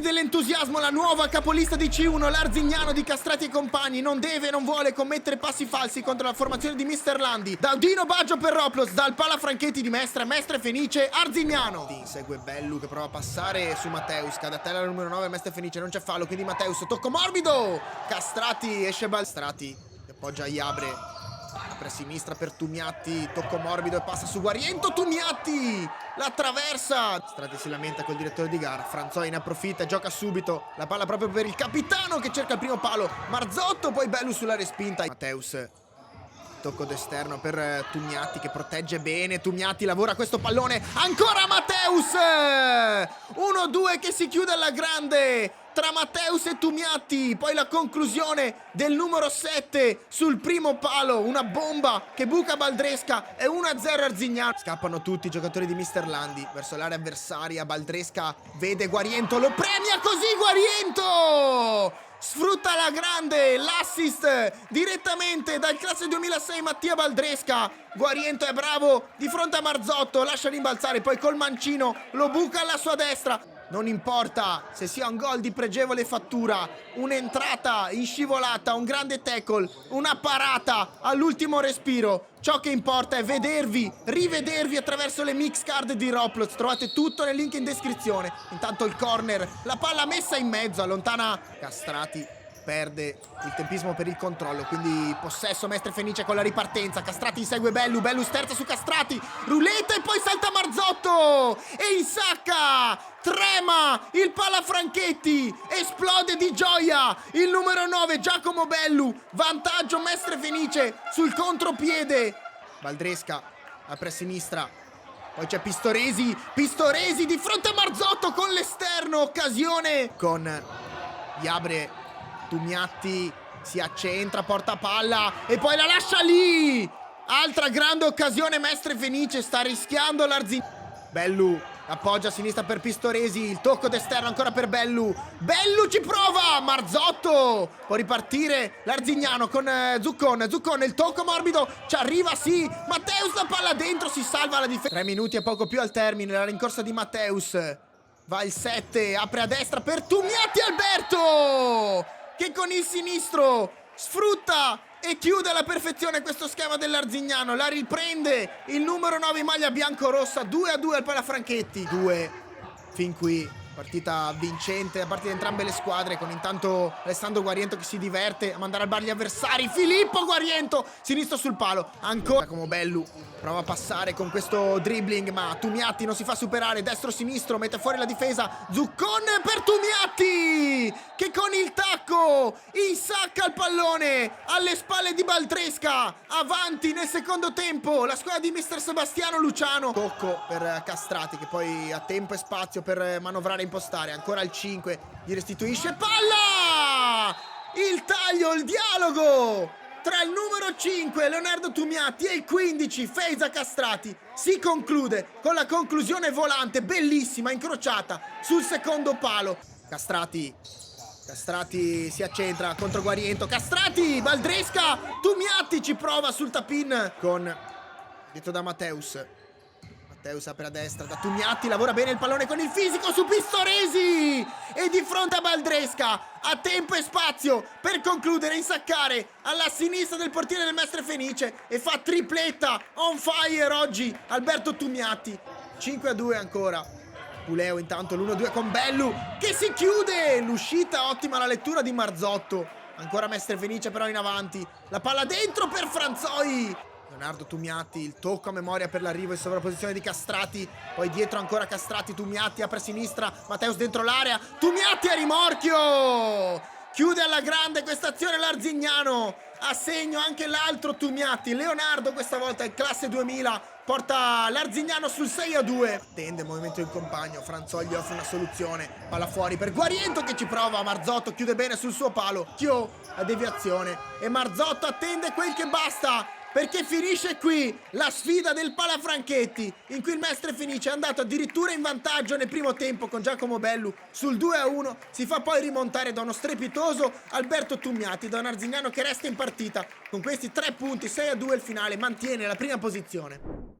dell'entusiasmo la nuova capolista di C1, l'Arzignano di Castrati e compagni. Non deve e non vuole commettere passi falsi contro la formazione di Mr. Landi. Da Dino Baggio per Roplos, dal Pala Franchetti di Mestre Fenice, Arzignano. Insegue Bellu che prova a passare su Matteus. Cade a terra la numero 9, Mestre Fenice, non c'è fallo, quindi Matteus, tocco morbido. Castrati, esce Castrati, appoggia Iabre. Apre a sinistra per Tumiatti, tocco morbido e passa su Guariento. Tumiatti la attraversa. Strati si lamenta col direttore di gara. Franzoi ne approfitta e gioca subito la palla proprio per il capitano che cerca il primo palo. Marzotto, poi Bellu sulla respinta. Matteus, tocco d'esterno per Tumiatti che protegge bene. Tumiatti lavora questo pallone. Ancora Matteus! 1-2 che si chiude alla grande tra Matteus e Tumiatti. Poi la conclusione del numero 7 sul primo palo. Una bomba che buca Baldresca. È 1-0 Arzignano. Scappano tutti i giocatori di Mr. Landi verso l'area avversaria. Baldresca vede Guariento, lo premia così Guariento! Sfrutta la grande l'assist direttamente dal classe 2006 Mattia Baldresca. Guariento è bravo di fronte a Marzotto, lascia rimbalzare, poi col mancino lo buca alla sua destra. Non importa se sia un gol di pregevole fattura, un'entrata in scivolata, un grande tackle, una parata all'ultimo respiro. Ciò che importa è vedervi, rivedervi attraverso le mix card di Roplos. Trovate tutto nel link in descrizione. Intanto il corner, la palla messa in mezzo, allontana Castrati. Perde il tempismo per il controllo, quindi possesso Mestre Fenice con la ripartenza. Castrati insegue Bellu, Bellu sterza su Castrati, ruleta e poi salta Marzotto e insacca, trema il Pala Franchetti, esplode di gioia il numero 9 Giacomo Bellu, vantaggio Mestre Fenice sul contropiede. Baldresca apre a sinistra, poi c'è Pistoresi di fronte a Marzotto con l'esterno, occasione con Iabre. Tumiatti si accentra, porta palla e poi la lascia lì. Altra grande occasione Mestre Fenice, sta rischiando l'Arzignano. Bellu appoggia a sinistra per Pistoresi, il tocco d'esterno ancora per Bellu. Bellu ci prova, Marzotto. Può ripartire l'Arzignano con Zuccone, il tocco morbido, ci arriva sì. Matteus la palla dentro, si salva la difesa. 3 minuti e poco più al termine, la rincorsa di Matteus. Va il 7, apre a destra per Tumiatti Alberto, che con il sinistro sfrutta e chiude alla perfezione questo schema dell'Arzignano. La riprende il numero 9 in maglia bianco-rossa. 2-2 al Pala Franchetti. 2 fin qui. Partita vincente da parte di entrambe le squadre, con intanto Alessandro Guariento che si diverte a mandare al bar gli avversari. Filippo Guariento, sinistro sul palo, ancora come Bellu, prova a passare con questo dribbling ma Tumiatti non si fa superare, destro-sinistro, mette fuori la difesa. Zuccone per Tumiatti che con il tacco insacca il pallone alle spalle di Baldresca. Avanti nel secondo tempo la squadra di mister Sebastiano Luciano. Tocco per Castrati che poi ha tempo e spazio per manovrare, impostare, ancora il 5 gli restituisce palla, il taglio, il dialogo tra il numero 5 Leonardo Tumiatti e il 15 Feiza Castrati si conclude con la conclusione volante bellissima incrociata sul secondo palo. Castrati si accentra contro Guariento, Castrati, Baldresca, Tumiatti ci prova sul tap-in con dietro da Matteus apre a destra, da Tumiatti lavora bene il pallone con il fisico su Pistoresi e di fronte a Baldresca ha tempo e spazio per concludere, insaccare alla sinistra del portiere del Mestre Fenice e fa tripletta on fire oggi Alberto Tumiatti. 5-2 ancora. Puleo intanto l'1-2 con Bellu che si chiude, l'uscita ottima, la lettura di Marzotto, ancora Mestre Fenice però in avanti, la palla dentro per Franzoi. Leonardo Tumiatti, il tocco a memoria per l'arrivo in sovrapposizione di Castrati, poi dietro ancora Castrati, Tumiatti apre a sinistra, Matteus dentro l'area, Tumiatti a rimorchio, chiude alla grande questa azione l'Arzignano, a segno anche l'altro Tumiatti, Leonardo questa volta in classe 2000, porta l'Arzignano sul 6-2. Tende il movimento del compagno, Franzoi gli offre una soluzione, palla fuori per Guariento che ci prova, Marzotto chiude bene sul suo palo, la deviazione e Marzotto attende quel che basta, perché finisce qui la sfida del Pala Franchetti, in cui il Mestre Fenice è andato addirittura in vantaggio nel primo tempo con Giacomo Bellu sul 2-1, si fa poi rimontare da uno strepitoso Alberto Tumiatti, da un Arzignano che resta in partita con questi 3 punti, 6-2 il finale, mantiene la prima posizione.